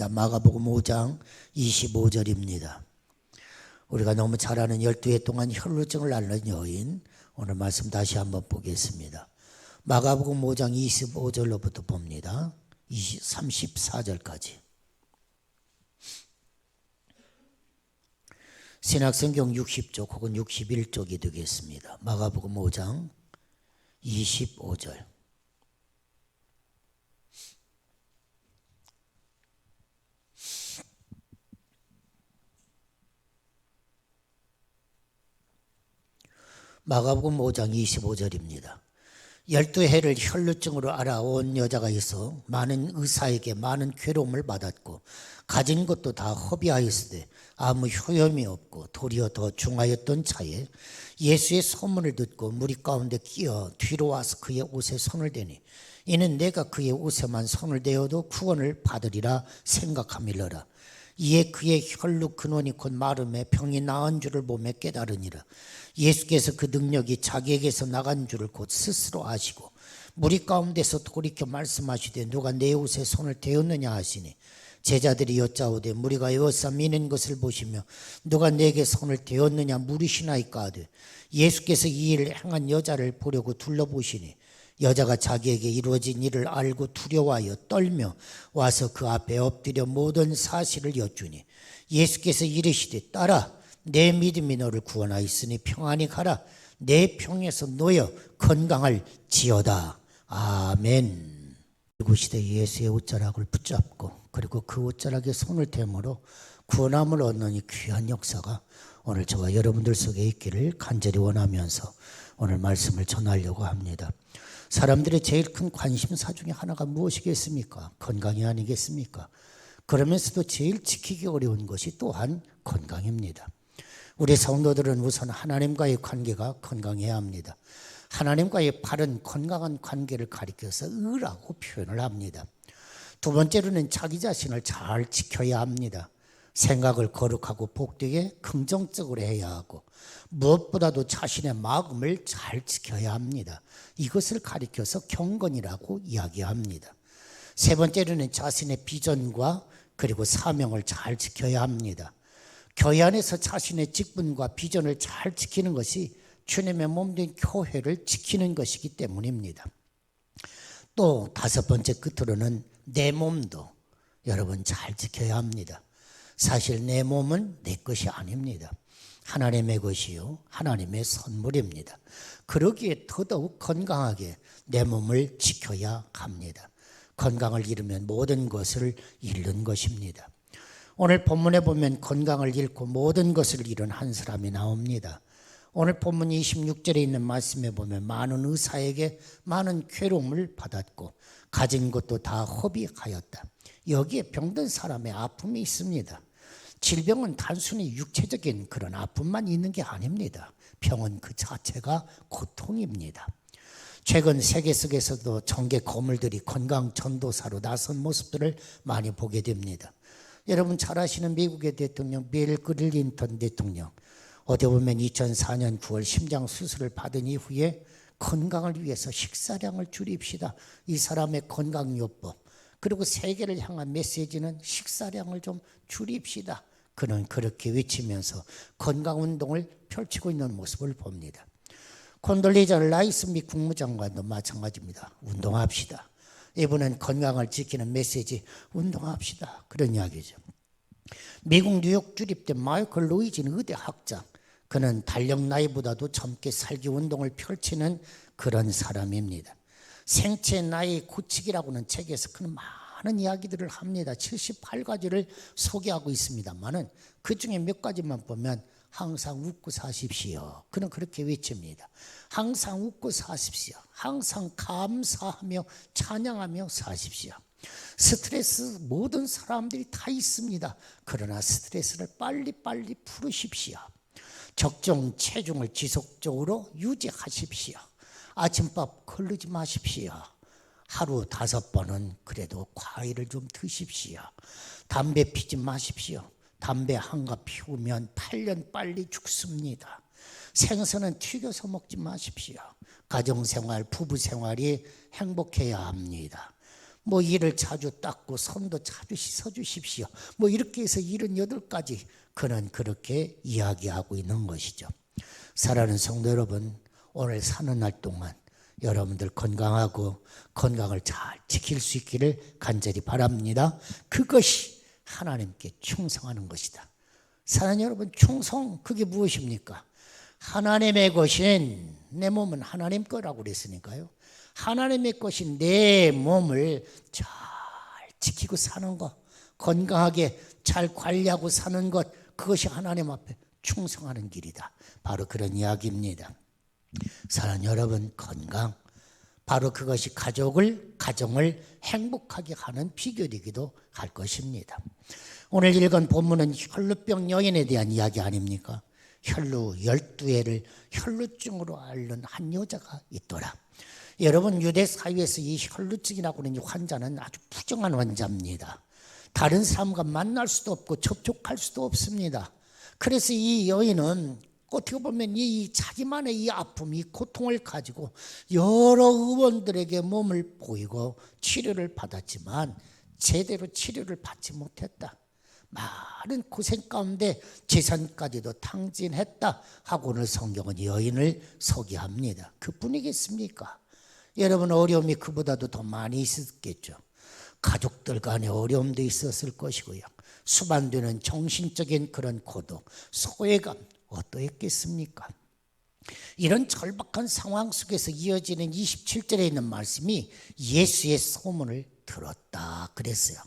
보겠습니다. 마가복음 5장 25절입니다. 우리가 너무 잘 아는 12해 동안 혈루증을 앓는 여인, 오늘 말씀 다시 한번 보겠습니다. 마가복음 5장 25절로부터 봅니다. 34절까지. 신약성경 60쪽 혹은 61쪽이 되겠습니다. 마가복음 5장 25절. 마가복음 5장 25절입니다. 12해를 혈루증으로 앓아온 여자가 있어 많은 의사에게 많은 괴로움을 받았고 가진 것도 다 허비하였으되 아무 효염이 없고 도리어 더 중하였던 차에 예수의 소문을 듣고 무리 가운데 끼어 뒤로 와서 그의 옷에 손을 대니 이는 내가 그의 옷에만 손을 대어도 구원을 받으리라 생각함일러라. 이에 그의 혈루 근원이 곧 마름에 병이 나은 줄을 보며 깨달으니라. 예수께서 그 능력이 자기에게서 나간 줄을 곧 스스로 아시고 무리 가운데서 돌이켜 말씀하시되 누가 내 옷에 손을 대었느냐 하시니 제자들이 여짜오되 무리가 에워싸 미는 것을 보시며 누가 내게 손을 대었느냐 물으시나이까 하되 예수께서 이 일을 행한 여자를 보려고 둘러보시니 여자가 자기에게 이루어진 일을 알고 두려워하여 떨며 와서 그 앞에 엎드려 모든 사실을 여쭈니 예수께서 이르시되 딸아 내 믿음이 너를 구원하였으니 평안히 가라. 내 병에서 놓여 건강할지어다. 아멘. 구시대 예수의 옷자락을 붙잡고 그리고 그 옷자락에 손을 대므로 구원함을 얻는 이 귀한 역사가 오늘 저와 여러분들 속에 있기를 간절히 원하면서 오늘 말씀을 전하려고 합니다. 사람들의 제일 큰 관심사 중에 하나가 무엇이겠습니까? 건강이 아니겠습니까? 그러면서도 제일 지키기 어려운 것이 또한 건강입니다. 우리 성도들은 우선 하나님과의 관계가 건강해야 합니다. 하나님과의 바른 건강한 관계를 가리켜서 의라고 표현을 합니다. 두 번째로는 자기 자신을 잘 지켜야 합니다. 생각을 거룩하고 복되게 긍정적으로 해야 하고 무엇보다도 자신의 마음을 잘 지켜야 합니다. 이것을 가리켜서 경건이라고 이야기합니다. 세 번째로는 자신의 비전과 그리고 사명을 잘 지켜야 합니다. 교회 안에서 자신의 직분과 비전을 잘 지키는 것이 주님의 몸된 교회를 지키는 것이기 때문입니다. 또 다섯 번째 끝으로는 내 몸도 여러분 잘 지켜야 합니다. 사실 내 몸은 내 것이 아닙니다. 하나님의 것이요 하나님의 선물입니다. 그러기에 더더욱 건강하게 내 몸을 지켜야 합니다. 건강을 잃으면 모든 것을 잃는 것입니다. 오늘 본문에 보면 건강을 잃고 모든 것을 잃은 한 사람이 나옵니다. 오늘 본문 26절에 있는 말씀에 보면 많은 의사에게 많은 괴로움을 받았고 가진 것도 다 허비하였다. 여기에 병든 사람의 아픔이 있습니다. 질병은 단순히 육체적인 그런 아픔만 있는 게 아닙니다. 병은 그 자체가 고통입니다. 최근 세계 속에서도 정계 거물들이 건강 전도사로 나선 모습들을 많이 보게 됩니다. 여러분 잘 아시는 미국의 대통령 빌 클린턴 대통령, 어디 보면 2004년 9월 심장 수술을 받은 이후에 건강을 위해서 식사량을 줄입시다. 이 사람의 건강요법, 그리고 세계를 향한 메시지는 식사량을 좀 줄입시다. 그는 그렇게 외치면서 건강운동을 펼치고 있는 모습을 봅니다. 콘돌리자 라이스 미 국무장관도 마찬가지입니다. 운동합시다. 이분은 건강을 지키는 메시지, 운동합시다. 그런 이야기죠. 미국 뉴욕 주립대 마이클 루이진 의대 학자, 그는 달력 나이보다도 젊게 살기 운동을 펼치는 그런 사람입니다. 생체 나이 고치기라고는 책에서 그는 많은 이야기들을 합니다. 78가지를 소개하고 있습니다만은 그 중에 몇 가지만 보면 항상 웃고 사십시오. 그는 그렇게 외칩니다. 항상 웃고 사십시오. 항상 감사하며 찬양하며 사십시오. 스트레스 모든 사람들이 다 있습니다. 그러나 스트레스를 빨리빨리 풀으십시오. 적정 체중을 지속적으로 유지하십시오. 아침밥 거르지 마십시오. 하루 5번은 그래도 과일을 좀 드십시오. 담배 피지 마십시오. 담배 한 갑 피우면 8년 빨리 죽습니다. 생선은 튀겨서 먹지 마십시오. 가정생활, 부부생활이 행복해야 합니다. 뭐 이를 자주 닦고 손도 자주 씻어주십시오. 뭐 이렇게 해서 78가지 그는 그렇게 이야기하고 있는 것이죠. 사랑하는 성도 여러분, 오늘 사는 날 동안 여러분들 건강하고 건강을 잘 지킬 수 있기를 간절히 바랍니다. 그것이 하나님께 충성하는 것이다. 사랑하는 여러분, 충성 그게 무엇입니까? 하나님의 것인 내 몸은 하나님 거라고 그랬으니까요. 하나님의 것인 내 몸을 잘 지키고 사는 것, 건강하게 잘 관리하고 사는 것, 그것이 하나님 앞에 충성하는 길이다. 바로 그런 이야기입니다. 사랑하는 여러분, 건강, 바로 그것이 가정을 행복하게 하는 비결이기도 할 것입니다. 오늘 읽은 본문은 혈루병 여인에 대한 이야기 아닙니까? 혈루 12회를 혈루증으로 앓는 한 여자가 있더라. 여러분, 유대 사회에서 이 혈루증이라고 하는 이 환자는 아주 부정한 환자입니다. 다른 사람과 만날 수도 없고 접촉할 수도 없습니다. 그래서 이 여인은 어떻게 보면 이 자기만의 이 아픔, 이 고통을 가지고 여러 의원들에게 몸을 보이고 치료를 받았지만 제대로 치료를 받지 못했다. 많은 고생 가운데 재산까지도 탕진했다 하고 오늘 성경은 여인을 소개합니다. 그뿐이겠습니까? 여러분, 어려움이 그보다도 더 많이 있었겠죠. 가족들 간의 어려움도 있었을 것이고요. 수반되는 정신적인 그런 고독, 소외감 어떠했겠습니까? 이런 절박한 상황 속에서 이어지는 27절에 있는 말씀이 예수의 소문을 들었다 그랬어요.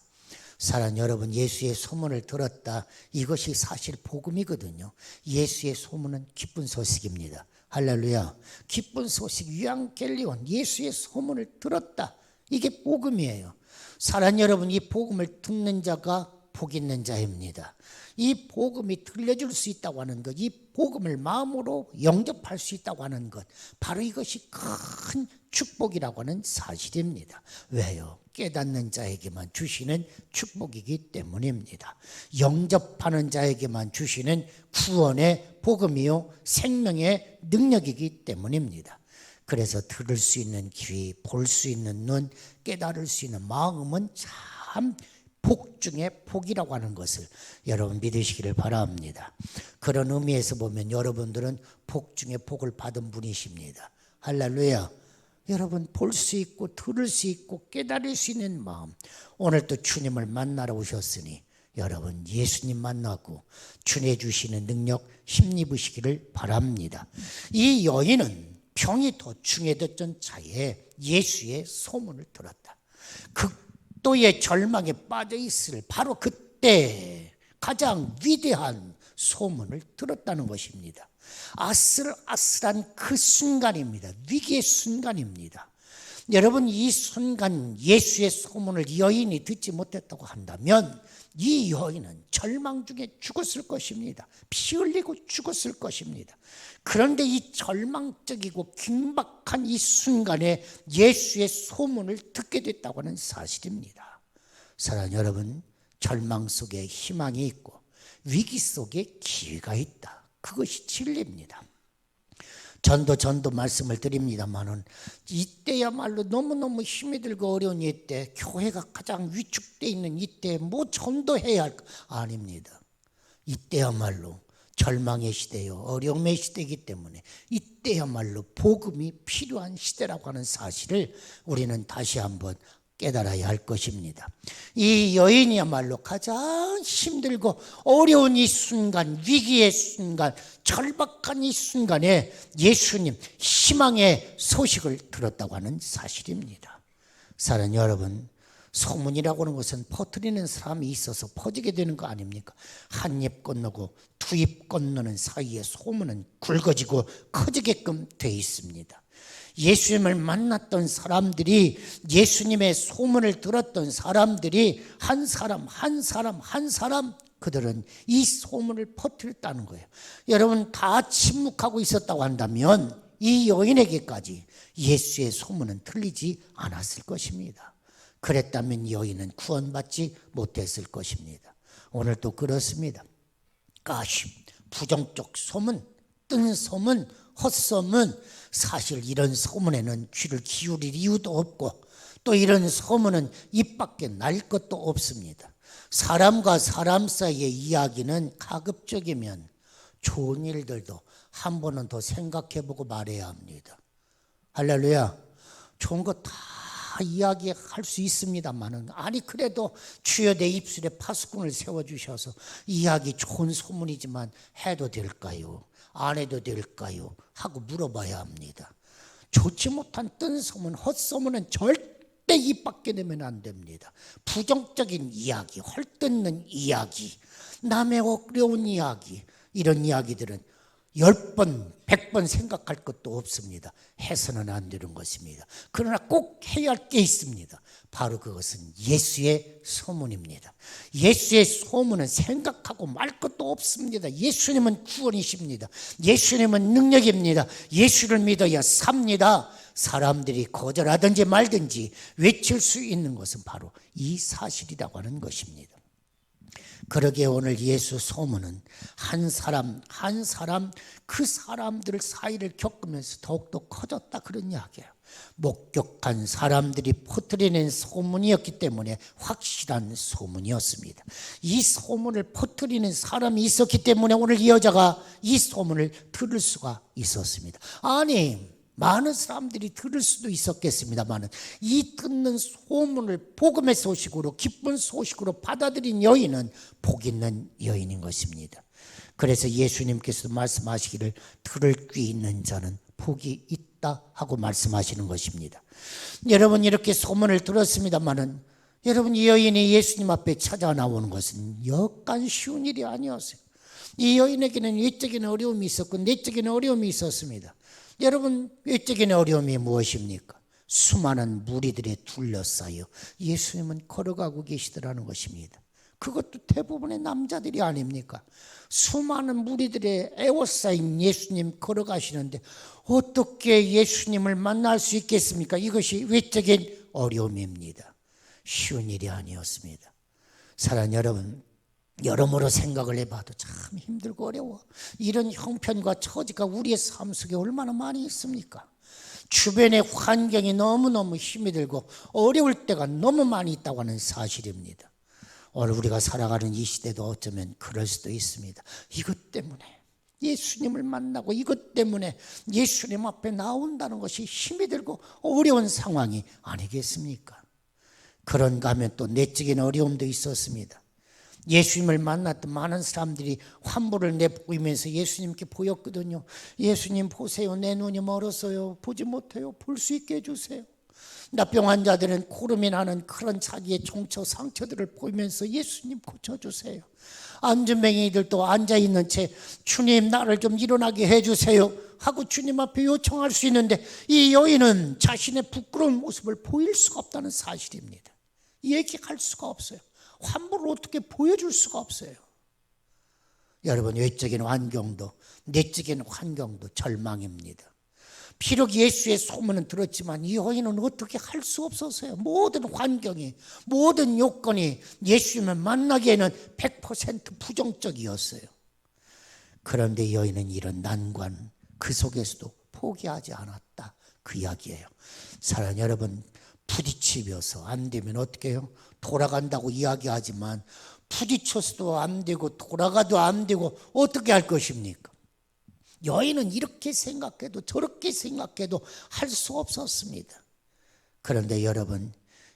사랑하는 여러분, 예수의 소문을 들었다, 이것이 사실 복음이거든요. 예수의 소문은 기쁜 소식입니다. 할렐루야. 기쁜 소식, 유앙겔리온, 예수의 소문을 들었다, 이게 복음이에요. 사랑하는 여러분, 이 복음을 듣는 자가 복 있는 자입니다. 이 복음이 들려줄 수 있다고 하는 것, 이 복음을 마음으로 영접할 수 있다고 하는 것, 바로 이것이 큰 축복이라고 하는 사실입니다. 왜요? 깨닫는 자에게만 주시는 축복이기 때문입니다. 영접하는 자에게만 주시는 구원의 복음이요 생명의 능력이기 때문입니다. 그래서 들을 수 있는 귀, 볼 수 있는 눈, 깨달을 수 있는 마음은 참 복 중에 복이라고 하는 것을 여러분 믿으시기를 바랍니다. 그런 의미에서 보면 여러분들은 복 중에 복을 받은 분이십니다. 할렐루야. 여러분, 볼 수 있고 들을 수 있고 깨달을 수 있는 마음, 오늘 또 주님을 만나러 오셨으니 여러분 예수님 만나고 주님 주시는 능력 힘입으시기를 바랍니다. 이 여인은 병이 더 중해졌던 차에 예수의 소문을 들었다. 극도의 절망에 빠져 있을 바로 그때 가장 위대한 소문을 들었다는 것입니다. 아슬아슬한 그 순간입니다. 위기의 순간입니다. 여러분, 이 순간 예수의 소문을 여인이 듣지 못했다고 한다면 이 여인은 절망 중에 죽었을 것입니다. 피 흘리고 죽었을 것입니다. 그런데 이 절망적이고 긴박한 이 순간에 예수의 소문을 듣게 됐다고 하는 사실입니다. 사랑하는 여러분, 절망 속에 희망이 있고 위기 속에 기회가 있다. 그것이 진리입니다. 전도 말씀을 드립니다만은 이때야말로 너무너무 힘이 들고 어려운 이때, 교회가 가장 위축되어 있는 이때 뭐 전도해야 할까? 아닙니다. 이때야말로 절망의 시대요, 어려움의 시대이기 때문에 이때야말로 복음이 필요한 시대라고 하는 사실을 우리는 다시 한번 깨달아야 할 것입니다. 이 여인이야말로 가장 힘들고 어려운 이 순간, 위기의 순간, 절박한 이 순간에 예수님 희망의 소식을 들었다고 하는 사실입니다. 사랑하는 여러분, 소문이라고 하는 것은 퍼뜨리는 사람이 있어서 퍼지게 되는 거 아닙니까? 한 입 건너고 두 입 건너는 사이에 소문은 굵어지고 커지게끔 되어 있습니다. 예수님을 만났던 사람들이, 예수님의 소문을 들었던 사람들이 한 사람 그들은 이 소문을 퍼뜨렸다는 거예요. 여러분, 다 침묵하고 있었다고 한다면 이 여인에게까지 예수의 소문은 들리지 않았을 것입니다. 그랬다면 여인은 구원받지 못했을 것입니다. 오늘도 그렇습니다. 가심, 부정적 소문, 뜬 소문, 헛소문, 사실 이런 소문에는 귀를 기울일 이유도 없고 또 이런 소문은 입 밖에 날 것도 없습니다. 사람과 사람 사이의 이야기는 가급적이면 좋은 일들도 한 번은 더 생각해보고 말해야 합니다. 할렐루야. 좋은 거 다 이야기할 수 있습니다만은, 아니 그래도 주여 내 입술에 파수꾼을 세워주셔서 이야기 좋은 소문이지만 해도 될까요? 안 해도 될까요? 하고 물어봐야 합니다. 좋지 못한 뜬 소문, 헛소문은 절대 입 밖에 내면 안 됩니다. 부정적인 이야기, 헐뜯는 이야기, 남의 어려운 이야기, 이런 이야기들은 10번, 100번 생각할 것도 없습니다. 해서는 안 되는 것입니다. 그러나 꼭 해야 할 게 있습니다. 바로 그것은 예수의 소문입니다. 예수의 소문은 생각하고 말 것도 없습니다. 예수님은 구원이십니다. 예수님은 능력입니다. 예수를 믿어야 삽니다. 사람들이 거절하든지 말든지 외칠 수 있는 것은 바로 이 사실이라고 하는 것입니다. 그러기에 오늘 예수 소문은 한 사람 그 사람들 사이를 겪으면서 더욱더 커졌다, 그런 이야기예요. 목격한 사람들이 퍼뜨리는 소문이었기 때문에 확실한 소문이었습니다. 이 소문을 퍼뜨리는 사람이 있었기 때문에 오늘 이 여자가 이 소문을 들을 수가 있었습니다. 아니, 많은 사람들이 들을 수도 있었겠습니다만 이 듣는 소문을 복음의 소식으로, 기쁜 소식으로 받아들인 여인은 복 있는 여인인 것입니다. 그래서 예수님께서도 말씀하시기를 들을 귀 있는 자는 복이 있다 하고 말씀하시는 것입니다. 여러분, 이렇게 소문을 들었습니다만 여러분, 이 여인이 예수님 앞에 찾아 나오는 것은 역간 쉬운 일이 아니었어요. 이 여인에게는 외적인 어려움이 있었고 내적인 어려움이 있었습니다. 여러분, 외적인 어려움이 무엇입니까? 수많은 무리들에 둘러싸여 예수님은 걸어가고 계시더라는 것입니다. 그것도 대부분의 남자들이 아닙니까? 수많은 무리들에 에워싸인 예수님 걸어가시는데 어떻게 예수님을 만날 수 있겠습니까? 이것이 외적인 어려움입니다. 쉬운 일이 아니었습니다. 사랑하는 여러분, 여러모로 생각을 해봐도 참 힘들고 어려워. 이런 형편과 처지가 우리의 삶 속에 얼마나 많이 있습니까? 주변의 환경이 너무너무 힘이 들고 어려울 때가 너무 많이 있다고 하는 사실입니다. 오늘 우리가 살아가는 이 시대도 어쩌면 그럴 수도 있습니다. 이것 때문에 예수님을 만나고 이것 때문에 예수님 앞에 나온다는 것이 힘이 들고 어려운 상황이 아니겠습니까? 그런가 하면 또 내적인 어려움도 있었습니다. 예수님을 만났던 많은 사람들이 환부를 내보이면서 예수님께 보였거든요. 예수님 보세요, 내 눈이 멀었어요. 보지 못해요. 볼 수 있게 해주세요. 나병 환자들은 고름이 나는 그런 자기의 종처 상처들을 보이면서 예수님 고쳐주세요. 안전뱅이들도 앉아있는 채 주님 나를 좀 일어나게 해주세요 하고 주님 앞에 요청할 수 있는데 이 여인은 자신의 부끄러운 모습을 보일 수가 없다는 사실입니다. 얘기할 수가 없어요. 환부를 어떻게 보여줄 수가 없어요. 여러분, 외적인 환경도 내적인 환경도 절망입니다. 비록 예수의 소문은 들었지만 이 여인은 어떻게 할 수 없었어요. 모든 환경이, 모든 요건이 예수님을 만나기에는 100% 부정적이었어요. 그런데 여인은 이런 난관 그 속에서도 포기하지 않았다, 그 이야기예요. 사랑하는 여러분, 부딪히면서 안 되면 어떻게 해요? 돌아간다고 이야기하지만 부딪혀서도 안 되고 돌아가도 안 되고 어떻게 할 것입니까? 여인은 이렇게 생각해도 저렇게 생각해도 할 수 없었습니다. 그런데 여러분,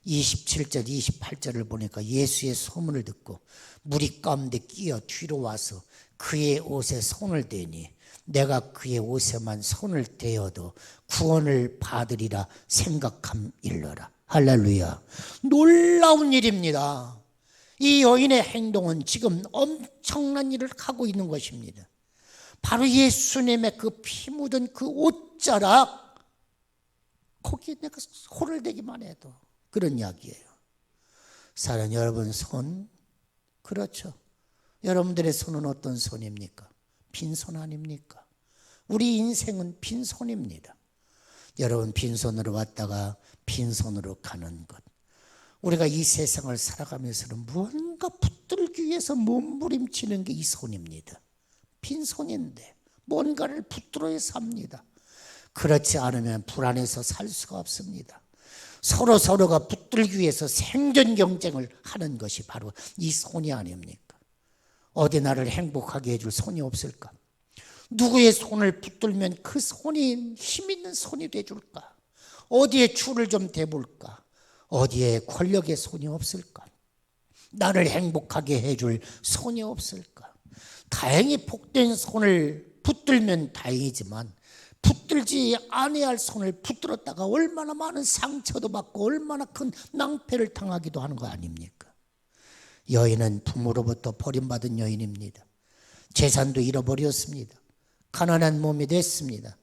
27절 28절을 보니까 예수의 소문을 듣고 무리 가운데 끼어 뒤로 와서 그의 옷에 손을 대니 내가 그의 옷에만 손을 대어도 구원을 받으리라 생각함일러라. 할렐루야. 놀라운 일입니다. 이 여인의 행동은 지금 엄청난 일을 하고 있는 것입니다. 바로 예수님의 그 피 묻은 그 옷자락, 거기에 내가 손을 대기만 해도 그런 이야기예요. 사랑하는 여러분, 손, 그렇죠. 여러분들의 손은 어떤 손입니까? 빈손 아닙니까? 우리 인생은 빈손입니다. 여러분, 빈손으로 왔다가 빈손으로 가는 것. 우리가 이 세상을 살아가면서는 무언가 붙들기 위해서 몸부림치는 게 이 손입니다. 빈손인데 뭔가를 붙들어야 삽니다. 그렇지 않으면 불안해서 살 수가 없습니다. 서로가 붙들기 위해서 생존 경쟁을 하는 것이 바로 이 손이 아닙니까? 어디 나를 행복하게 해줄 손이 없을까? 누구의 손을 붙들면 그 손이 힘 있는 손이 돼줄까? 어디에 줄을 좀 대볼까? 어디에 권력의 손이 없을까? 나를 행복하게 해줄 손이 없을까? 다행히 복된 손을 붙들면 다행이지만 붙들지 아니할 할 손을 붙들었다가 얼마나 많은 상처도 받고 얼마나 큰 낭패를 당하기도 하는 거 아닙니까? 여인은 부모로부터 버림받은 여인입니다. 재산도 잃어버렸습니다. 가난한 몸이 됐습니다.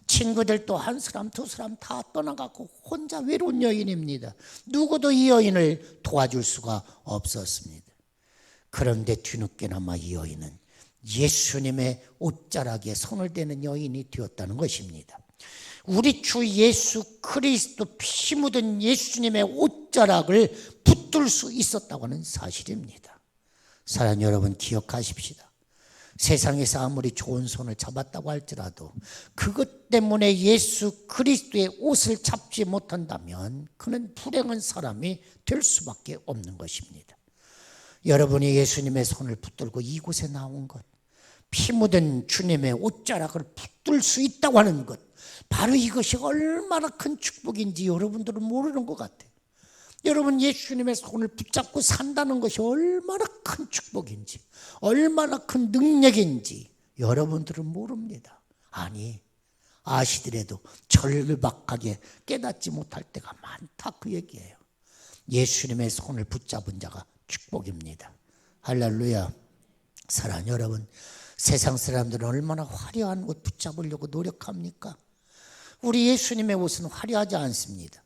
친구들도 한 사람 두 사람 다 떠나가고 혼자 외로운 여인입니다. 누구도 이 여인을 도와줄 수가 없었습니다. 그런데 뒤늦게나마 이 여인은 예수님의 옷자락에 손을 대는 여인이 되었다는 것입니다. 우리 주 예수 그리스도 피 묻은 예수님의 옷자락을 붙들 수 있었다고 하는 사실입니다. 사랑하는 여러분, 기억하십시다. 세상에서 아무리 좋은 손을 잡았다고 할지라도 그것 때문에 예수 그리스도의 옷을 잡지 못한다면 그는 불행한 사람이 될 수밖에 없는 것입니다. 여러분이 예수님의 손을 붙들고 이곳에 나온 것, 피 묻은 주님의 옷자락을 붙들 수 있다고 하는 것, 바로 이것이 얼마나 큰 축복인지 여러분들은 모르는 것 같아요. 여러분, 예수님의 손을 붙잡고 산다는 것이 얼마나 큰 축복인지, 얼마나 큰 능력인지 여러분들은 모릅니다. 아니, 아시더라도 절박하게 깨닫지 못할 때가 많다, 그 얘기예요. 예수님의 손을 붙잡은 자가 축복입니다. 할렐루야. 사랑하는 여러분, 세상 사람들은 얼마나 화려한 옷 붙잡으려고 노력합니까? 우리 예수님의 옷은 화려하지 않습니다.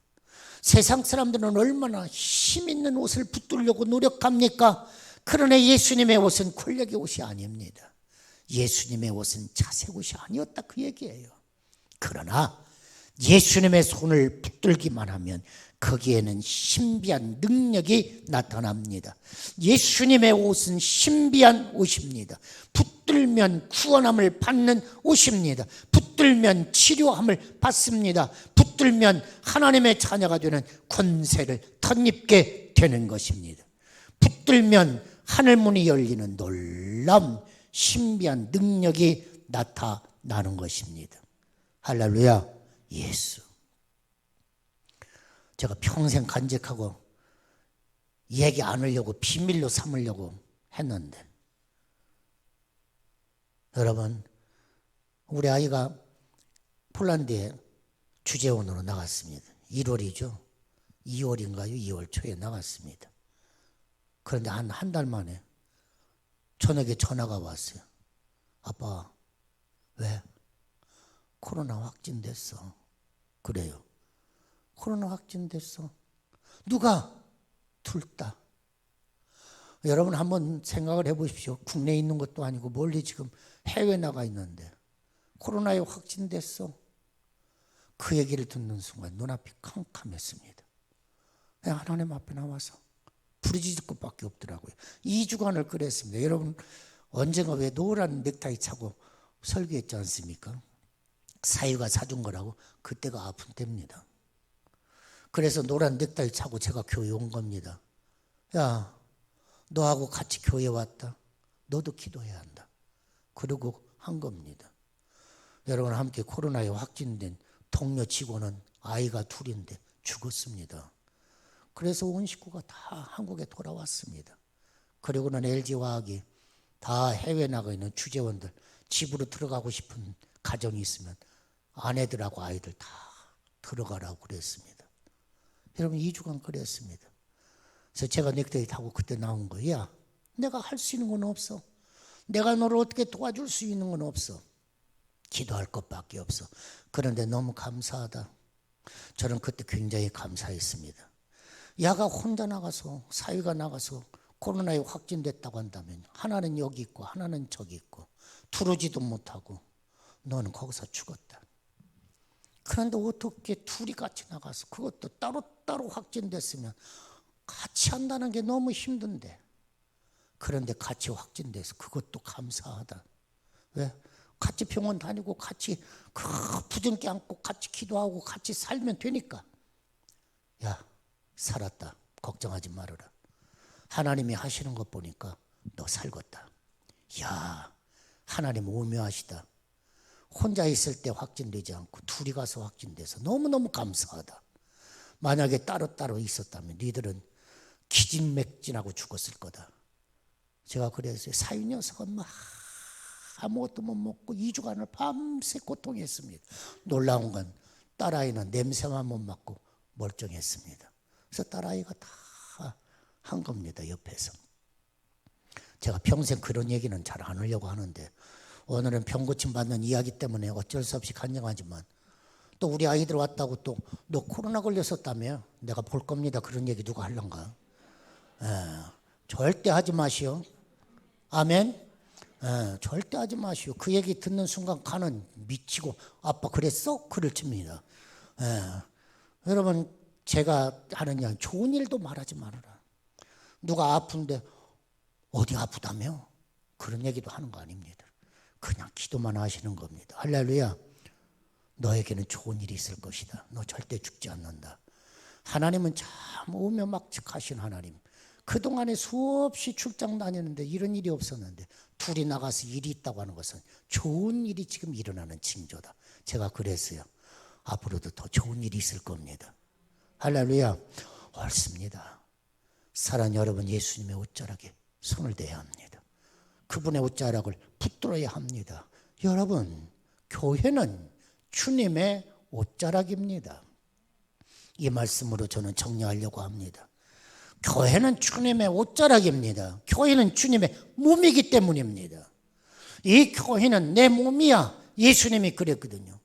세상 사람들은 얼마나 힘 있는 옷을 붙들려고 노력합니까? 그러나 예수님의 옷은 권력의 옷이 아닙니다. 예수님의 옷은 자색 옷이 아니었다, 그 얘기예요. 그러나 예수님의 손을 붙들기만 하면 거기에는 신비한 능력이 나타납니다. 예수님의 옷은 신비한 옷입니다. 붙들면 구원함을 받는 옷입니다. 붙들면 치료함을 받습니다. 붙들면 하나님의 자녀가 되는 권세를 덧입게 되는 것입니다. 붙들면 하늘문이 열리는 놀라운 신비한 능력이 나타나는 것입니다. 할렐루야. 예수. 제가 평생 간직하고 얘기 안 하려고 비밀로 삼으려고 했는데, 여러분, 우리 아이가 폴란드에 주재원으로 나갔습니다. 1월이죠. 2월인가요? 2월 초에 나갔습니다. 그런데 한 달 만에 저녁에 전화가 왔어요. 아빠, 왜? 코로나 확진됐어. 그래요. 코로나 확진됐어. 누가? 둘 다. 여러분 한번 생각을 해보십시오. 국내에 있는 것도 아니고 멀리 지금 해외 나가 있는데 코로나에 확진됐어. 그 얘기를 듣는 순간 눈앞이 캄캄했습니다. 하나님 앞에 나와서 부르짖을 것밖에 없더라고요. 2주간을 그랬습니다. 여러분, 언젠가 왜 노란 넥타이 차고 설교했지 않습니까? 사유가 사준 거라고. 그때가 아픈 때입니다. 그래서 노란 넥타이 차고 제가 교회 온 겁니다. 야, 너하고 같이 교회 왔다. 너도 기도해야 한다. 그러고 한 겁니다. 여러분, 함께 코로나에 확진된 동료 직원은 아이가 둘인데 죽었습니다. 그래서 온 식구가 다 한국에 돌아왔습니다. 그리고는 LG화학이 다 해외 나가 있는 주재원들, 집으로 들어가고 싶은 가정이 있으면 아내들하고 아이들 다 들어가라고 그랬습니다. 여러분, 2주간 그랬습니다. 그래서 제가 넥타이 타고 그때 나온 거예요. 야, 내가 할 수 있는 건 없어. 내가 너를 어떻게 도와줄 수 있는 건 없어. 기도할 것밖에 없어. 그런데 너무 감사하다. 저는 그때 굉장히 감사했습니다. 야가 혼자 나가서, 사위가 나가서 코로나에 확진됐다고 한다면 하나는 여기 있고 하나는 저기 있고 두르지도 못하고 너는 거기서 죽었다. 그런데 어떻게 둘이 같이 나가서, 그것도 따로따로 확진됐으면 같이 한다는 게 너무 힘든데, 그런데 같이 확진돼서 그것도 감사하다. 왜? 같이 병원 다니고 같이 그 부둥켜 안고 같이 기도하고 같이 살면 되니까. 야, 살았다. 걱정하지 말아라. 하나님이 하시는 것 보니까 너 살겄다. 야, 하나님 오묘하시다. 혼자 있을 때 확진되지 않고 둘이 가서 확진돼서 너무너무 감사하다. 만약에 따로따로 있었다면 니들은 기진맥진하고 죽었을 거다. 제가 그래서 사위 녀석은 막 아무것도 못 먹고 2주간을 밤새 고통했습니다. 놀라운 건 딸아이는 냄새만 못 맡고 멀쩡했습니다. 그래서 딸아이가 다 한 겁니다. 옆에서. 제가 평생 그런 얘기는 잘 안 하려고 하는데 오늘은 병고침 받는 이야기 때문에 어쩔 수 없이 간증하지만 또 우리 아이들 왔다고 또 너 코로나 걸렸었다며 내가 볼 겁니다. 그런 얘기 누가 할란가? 절대 하지 마시오. 아멘. 절대 하지 마시오. 그 얘기 듣는 순간 가는 미치고 아빠 그랬어? 그를 칩니다. 여러분 제가 하는 이야기 좋은 일도 말하지 말아라. 누가 아픈데 어디 아프다며? 그런 얘기도 하는 거 아닙니다. 그냥 기도만 하시는 겁니다. 할렐루야. 너에게는 좋은 일이 있을 것이다. 너 절대 죽지 않는다. 하나님은 참 오묘막측하신 하나님. 그동안에 수없이 출장 다녔는데 이런 일이 없었는데 둘이 나가서 일이 있다고 하는 것은 좋은 일이 지금 일어나는 징조다. 제가 그랬어요. 앞으로도 더 좋은 일이 있을 겁니다. 할렐루야. 옳습니다. 사랑하는 여러분, 예수님의 옷자락에 손을 대야 합니다. 그분의 옷자락을 붙들어야 합니다. 여러분, 교회는 주님의 옷자락입니다. 이 말씀으로 저는 정리하려고 합니다. 교회는 주님의 옷자락입니다. 교회는 주님의 몸이기 때문입니다. 이 교회는 내 몸이야. 예수님이 그랬거든요.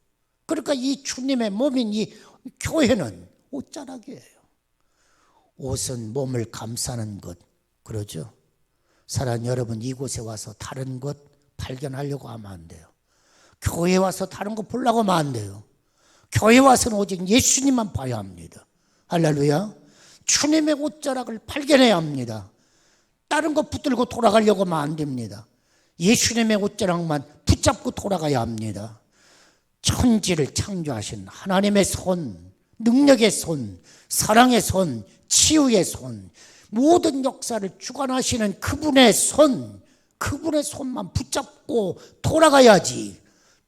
그러니까 이 주님의 몸인 이 교회는 옷자락이에요. 옷은 몸을 감싸는 것, 그러죠? 사랑하는 여러분, 이곳에 와서 다른 것 발견하려고 하면 안 돼요. 교회 와서 다른 거 보려고 하면 안 돼요. 교회 와서는 오직 예수님만 봐야 합니다. 할렐루야. 주님의 옷자락을 발견해야 합니다. 다른 거 붙들고 돌아가려고 하면 안 됩니다. 예수님의 옷자락만 붙잡고 돌아가야 합니다. 천지를 창조하신 하나님의 손, 능력의 손, 사랑의 손, 치유의 손, 모든 역사를 주관하시는 그분의 손, 그분의 손만 붙잡고 돌아가야지.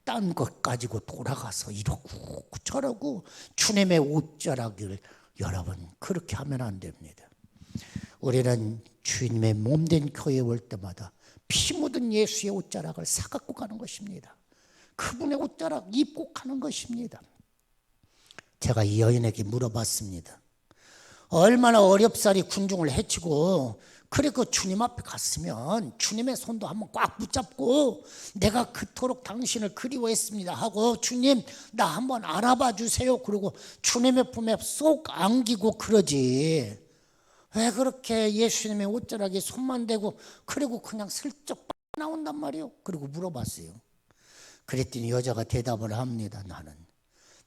딴 것 가지고 돌아가서 이러고 저러고 주님의 옷자락을 여러분 그렇게 하면 안 됩니다. 우리는 주님의 몸된 교회에 올 때마다 피 묻은 예수의 옷자락을 사갖고 가는 것입니다. 그분의 옷자락 입고 가는 것입니다. 제가 이 여인에게 물어봤습니다. 얼마나 어렵사리 군중을 해치고 그래 그 주님 앞에 갔으면 주님의 손도 한번 꽉 붙잡고 내가 그토록 당신을 그리워했습니다 하고 주님 나 한번 알아봐 주세요 그러고 주님의 품에 쏙 안기고 그러지. 왜 그렇게 예수님의 옷자락에 손만 대고 그리고 그냥 슬쩍 나온단 말이에요. 그리고 물어봤어요. 그랬더니 여자가 대답을 합니다. 나는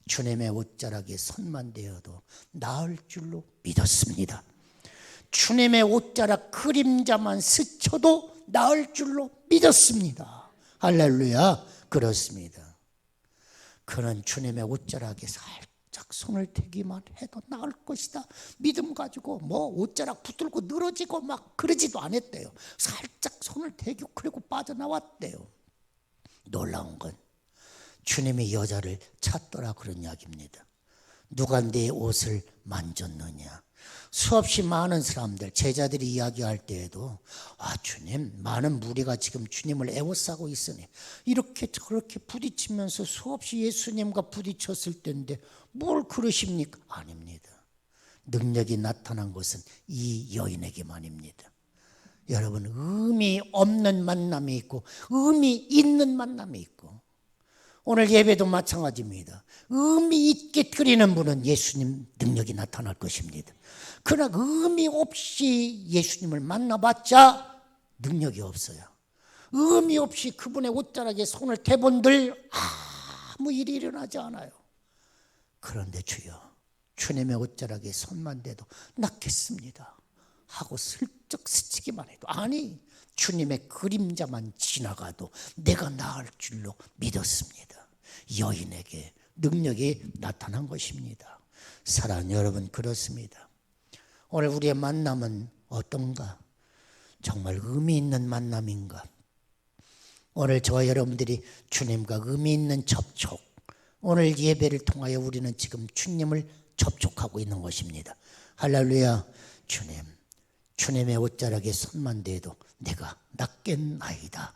주님의 옷자락에 손만 대어도 나을 줄로 믿었습니다. 주님의 옷자락 그림자만 스쳐도 나을 줄로 믿었습니다. 할렐루야. 그렇습니다. 그는 주님의 옷자락에 살짝 손을 대기만 해도 나을 것이다. 믿음 가지고 뭐 옷자락 붙들고 늘어지고 막 그러지도 않았대요. 살짝 손을 대고 그리고 빠져나왔대요. 놀라운 건 주님이 여자를 찾더라 그런 이야기입니다. 누가 내 옷을 만졌느냐. 수없이 많은 사람들, 제자들이 이야기할 때에도 주님, 많은 무리가 지금 주님을 애워싸고 있으니 이렇게 저렇게 부딪히면서 수없이 예수님과 부딪혔을 때인데 뭘 그러십니까? 아닙니다. 능력이 나타난 것은 이 여인에게만입니다. 여러분, 의미 없는 만남이 있고 의미 있는 만남이 있고 오늘 예배도 마찬가지입니다. 의미 있게 드리는 분은 예수님 능력이 나타날 것입니다. 그러나 의미 없이 예수님을 만나봤자 능력이 없어요. 의미 없이 그분의 옷자락에 손을 대본들 아무 일이 일어나지 않아요. 그런데 주여 주님의 옷자락에 손만 대도 낫겠습니다 하고 슬쩍 스치기만 해도 아니 주님의 그림자만 지나가도 내가 나을 줄로 믿었습니다. 여인에게 능력이 나타난 것입니다. 사랑하는 여러분, 그렇습니다. 오늘 우리의 만남은 어떤가? 정말 의미 있는 만남인가? 오늘 저와 여러분들이 주님과 의미 있는 접촉, 오늘 예배를 통하여 우리는 지금 주님을 접촉하고 있는 것입니다. 할렐루야. 주님의 옷자락에 손만 대도 내가 낫겠나이다.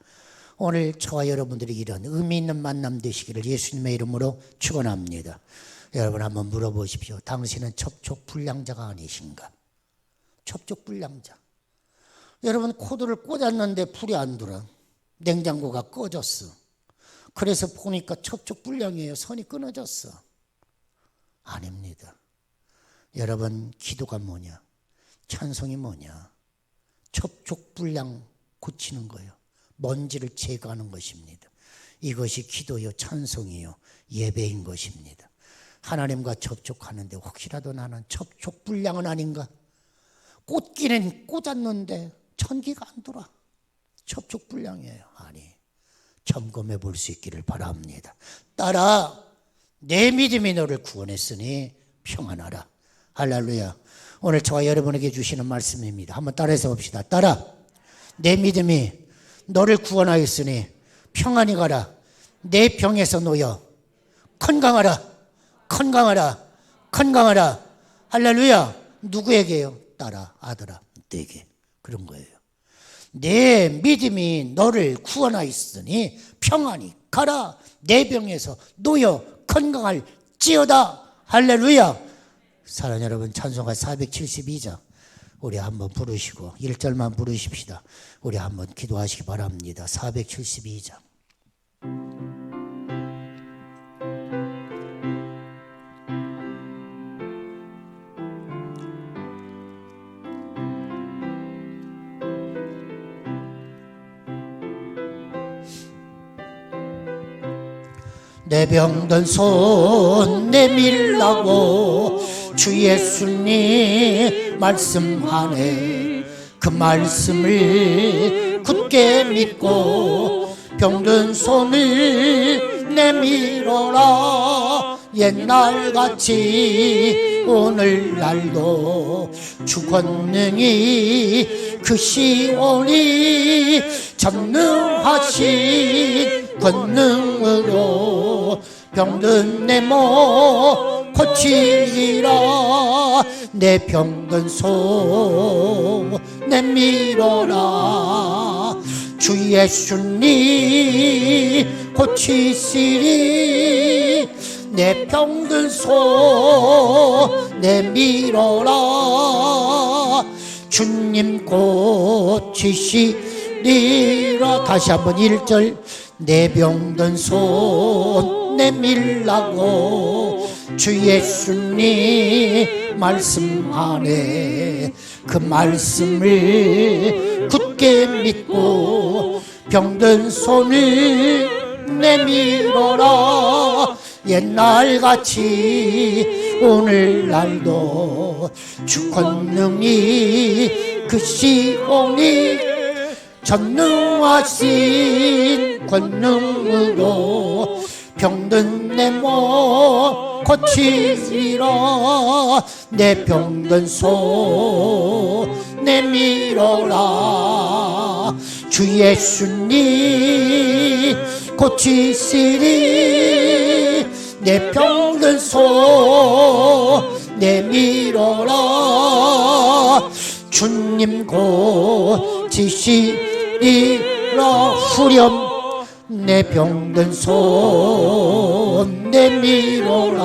오늘 저와 여러분들이 이런 의미 있는 만남 되시기를 예수님의 이름으로 축원합니다. 여러분 한번 물어보십시오. 당신은 접촉 불량자가 아니신가? 접촉 불량자. 여러분 코드를 꽂았는데 불이 안 들어. 냉장고가 꺼졌어. 그래서 보니까 접촉 불량이에요. 선이 끊어졌어. 아닙니다. 여러분 기도가 뭐냐? 찬송이 뭐냐? 접촉 불량 고치는 거예요. 먼지를 제거하는 것입니다. 이것이 기도요, 찬송이요, 예배인 것입니다. 하나님과 접촉하는데 혹시라도 나는 접촉 불량은 아닌가? 꽂기는 꽂았는데 전기가 안 돌아. 접촉 불량이에요. 아니, 점검해 볼 수 있기를 바랍니다. 따라 내 믿음이 너를 구원했으니 평안하라. 할렐루야. 오늘 저와 여러분에게 주시는 말씀입니다. 한번 따라해서 봅시다. 따라 내 믿음이 너를 구원하였으니 평안히 가라. 내 병에서 놓여 건강하라. 건강하라. 건강하라. 할렐루야. 누구에게요? 딸아, 아들아, 내게. 그런 거예요. 내 믿음이 너를 구원하였으니 평안히 가라. 내 병에서 놓여 건강할지어다. 할렐루야. 사랑하는 여러분, 찬송가 472장 우리 한번 부르시고 1절만 부르십시다. 우리 한번 기도하시기 바랍니다. 472장. 내 병든 손 내밀라고 주 예수님 말씀하네. 그 말씀을 굳게 믿고 병든 손을 내밀어라. 옛날같이 오늘날도 주 권능이 크시오니 전능하신 권능으로 병든 내 몸 고치리라. 내 병든 손 내밀어라. 주 예수님 고치시리. 내 병든 손 내밀어라. 주님 고치시리라. 다시 한번 1절. 내 병든 손 내밀라고 주 예수님 말씀하네. 그 말씀을 굳게 믿고 병든 손을 내밀어라. 옛날같이 오늘날도 주 권능이 크시오니 전능하신 권능으로 병든 내 몸 고치리라. 내 병든 손 내밀어라. 주 예수님 고치시리. 내 병든 손 내밀어라. 주님 고치시리라. 후렴. 내 병든 손 내밀어라.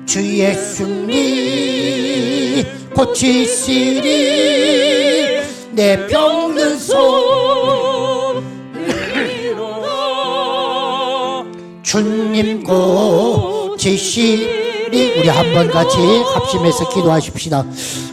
주 예수님 고치시리. 내 병든 손 내밀어라. 주님 고치시리. 우리 한번 같이 합심해서 기도하십시다.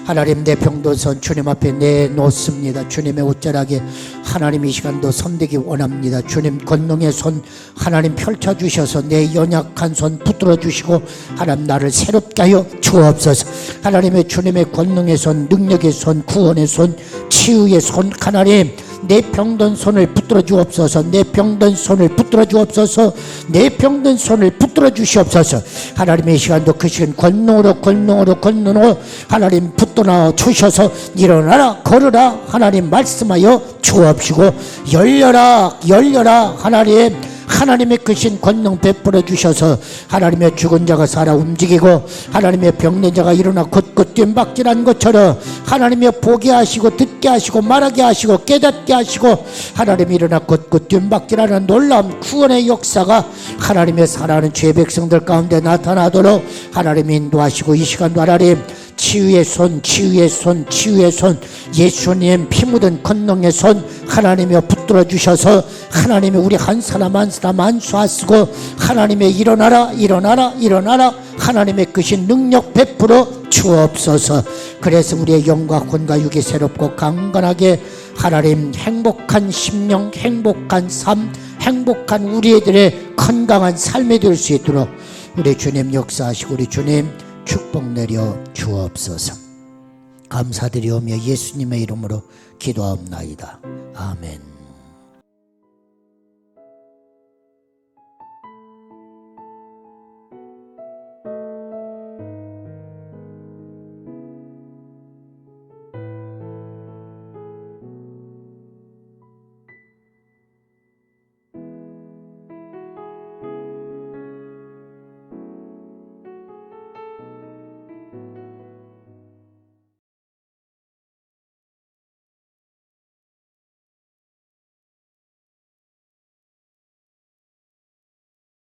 하나님, 내 병든 손 주님 앞에 내놓습니다. 주님의 옷자락에 하나님 이 시간도 손대기 원합니다. 주님 권능의 손 하나님 펼쳐주셔서 내 연약한 손 붙들어 주시고 하나님 나를 새롭게 하여 주옵소서. 하나님의 주님의 권능의 손, 능력의 손, 구원의 손, 치유의 손 하나님 내 병든 손을 붙들어 주옵소서. 내 병든 손을 붙들어 주옵소서. 내 병든 손을 붙들어 주시옵소서. 하나님의 시간도 그 시간 권능으로 하나님 붙들어 주셔서 일어나라 걸으라 하나님 말씀하여 주옵시고, 열려라 하나님의 크신 권능 베풀어 주셔서 하나님의 죽은 자가 살아 움직이고 하나님의 병든 자가 일어나 곧곧 뜀박질한 것처럼 하나님의 보게 하시고 듣게 하시고 말하게 하시고 깨닫게 하시고 하나님이 일어나 곧곧 뜀박질하는 놀라운 구원의 역사가 하나님의 사랑하는 죄 백성들 가운데 나타나도록 하나님이 인도하시고, 이 시간도 하나님 치유의 손 예수님 피 묻은 권능의 손 하나님이 붙들어 주셔서 하나님이 우리 한 사람 안수하시고 하나님의 일어나라 하나님의 크신 능력 베풀어 주옵소서. 그래서 우리의 영과魂과 육이 새롭고 강건하게 하나님 행복한 심령, 행복한 삶, 행복한 우리 애들의 건강한 삶이 될 수 있도록 우리 주님 역사하시고 우리 주님 축복 내려 주옵소서. 감사드리오며 예수님의 이름으로 기도하옵나이다. 아멘.